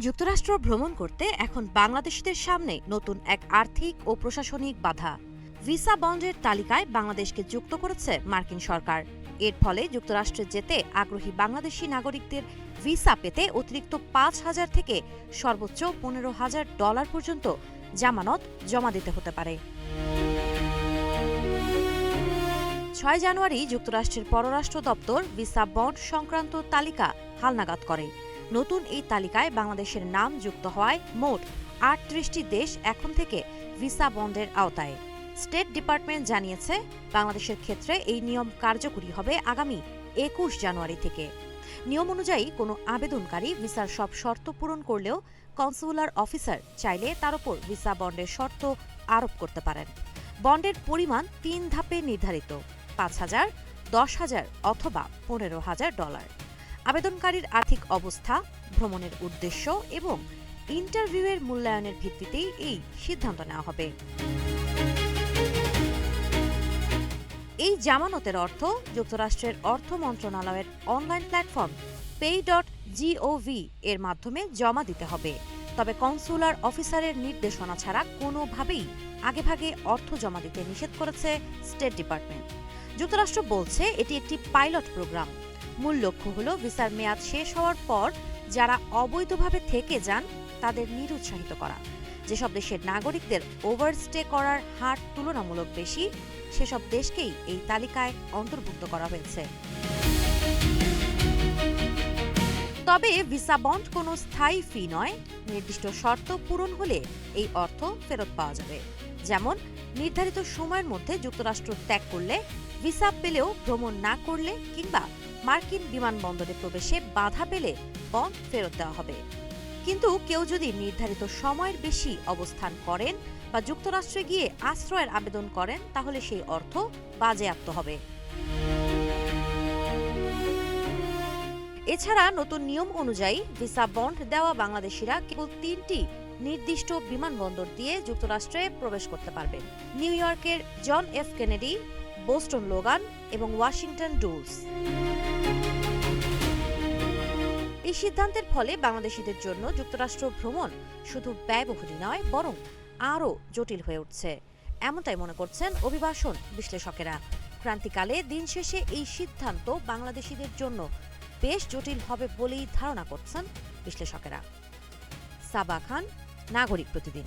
যুক্তরাষ্ট্র ভ্রমণ করতে এখন বাংলাদেশিদের সামনে নতুন এক আর্থিক ও প্রশাসনিক বাধা। ভিসা বন্ডের তালিকায় বাংলাদেশকে যুক্ত করেছে মার্কিন সরকার। এর ফলে যুক্তরাষ্ট্রে যেতে আগ্রহী বাংলাদেশি নাগরিকদের ভিসা পেতে অতিরিক্ত ৫,০০০ থেকে সর্বোচ্চ $১৫,০০০ পর্যন্ত জামানত জমা দিতে হতে পারে। ৬ জানুয়ারি যুক্তরাষ্ট্রের পররাষ্ট্র দপ্তর ভিসা বন্ড সংক্রান্ত তালিকা হালনাগাদ করে। নতুন এই তালিকায় বাংলাদেশের নাম যুক্ত হওয়ায় মোট ৩৮টি দেশ এখন থেকে ভিসা বন্ডের আওতায়। স্টেট ডিপার্টমেন্ট জানিয়েছে, বাংলাদেশের ক্ষেত্রে এই নিয়ম কার্যকরী হবে আগামী ২১ জানুয়ারি থেকে। নিয়ম অনুযায়ী কোনো আবেদনকারী ভিসার সব শর্ত পূরণ করলেও কনসুলার অফিসার চাইলে তার উপর ভিসা বন্ডের শর্ত আরোপ করতে পারেন। বন্ডের পরিমাণ ৩ ধাপে নির্ধারিত: ৫,০০০, ১০,০০০ অথবা $১৫,০০০। আবেদনকারীর আর্থিক অবস্থা, ভ্রমণের উদ্দেশ্য এবং ইন্টারভিউয়ের মূল্যায়নের ভিত্তিতেই এই সিদ্ধান্ত নেওয়া হবে। এই জামানতের অর্থ যুক্তরাষ্ট্রের অর্থ মন্ত্রণালয়ের অনলাইন প্ল্যাটফর্ম pay.gov এর মাধ্যমে জমা দিতে হবে। তবে কনসুলার অফিসারের নির্দেশনা ছাড়া কোনোভাবেই আগেভাগে অর্থ জমা দিতে নিষেধ করেছে স্টেট ডিপার্টমেন্ট। যুক্তরাষ্ট্র বলছে এটি একটি পাইলট প্রোগ্রাম। মূল লক্ষ্য হল ভিসার মেয়াদ শেষ হওয়ার পর যারা অবৈধভাবে থেকে যান তাদের নিরুৎসাহিত করা। যেসব দেশের নাগরিকদের ওভারস্টে করার হার তুলনামূলক বেশি, সেসব দেশকেই এই তালিকায় অন্তর্ভুক্ত করা হয়েছে। তবে ভিসা বন্ড কোনো স্থায়ী ফি নয়। নির্দিষ্ট শর্ত পূরণ হলে এই অর্থ ফেরত পাওয়া যাবে। যেমন, নির্ধারিত সময়ের মধ্যে যুক্তরাষ্ট্র ত্যাগ করলে, ভিসা পেলেও ভ্রমণ না করলে কিংবা মার্কিন বিমানবন্দরে প্রবেশে বাধা পেলে বন্ড ফেরত দেওয়া হবে। কিন্তু কেউ যদি নির্ধারিত সময়ের বেশি অবস্থান করেন বা যুক্তরাষ্ট্রে গিয়ে আশ্রয়ের আবেদন করেন, তাহলে সেই অর্থ বাজেয়াপ্ত হবে। এছাড়া নতুন নিয়ম অনুযায়ী ভিসা বন্ড দেওয়া বাংলাদেশিরা কেবল ৩টি নির্দিষ্ট বিমানবন্দর দিয়ে যুক্তরাষ্ট্রে প্রবেশ করতে পারবেন: নিউ ইয়র্কের John F Kennedy, Boston Logan এবং ওয়াশিংটন ডুলস। এই সিদ্ধান্তের ফলে বাংলাদেশিদের জন্য যুক্তরাষ্ট্র ভ্রমণ শুধু ব্যয়বহুলই নয়, বরং আরও জটিল হয়ে উঠছে, এমনটাই মনে করছেন অভিবাসন বিশ্লেষকেরা। ক্রান্তিকালে দিন শেষে এই সিদ্ধান্ত বাংলাদেশিদের জন্য বেশ জটিল হবে বলেই ধারণা করছেন বিশ্লেষকেরা। সাবা খান, নাগরিক প্রতিদিন।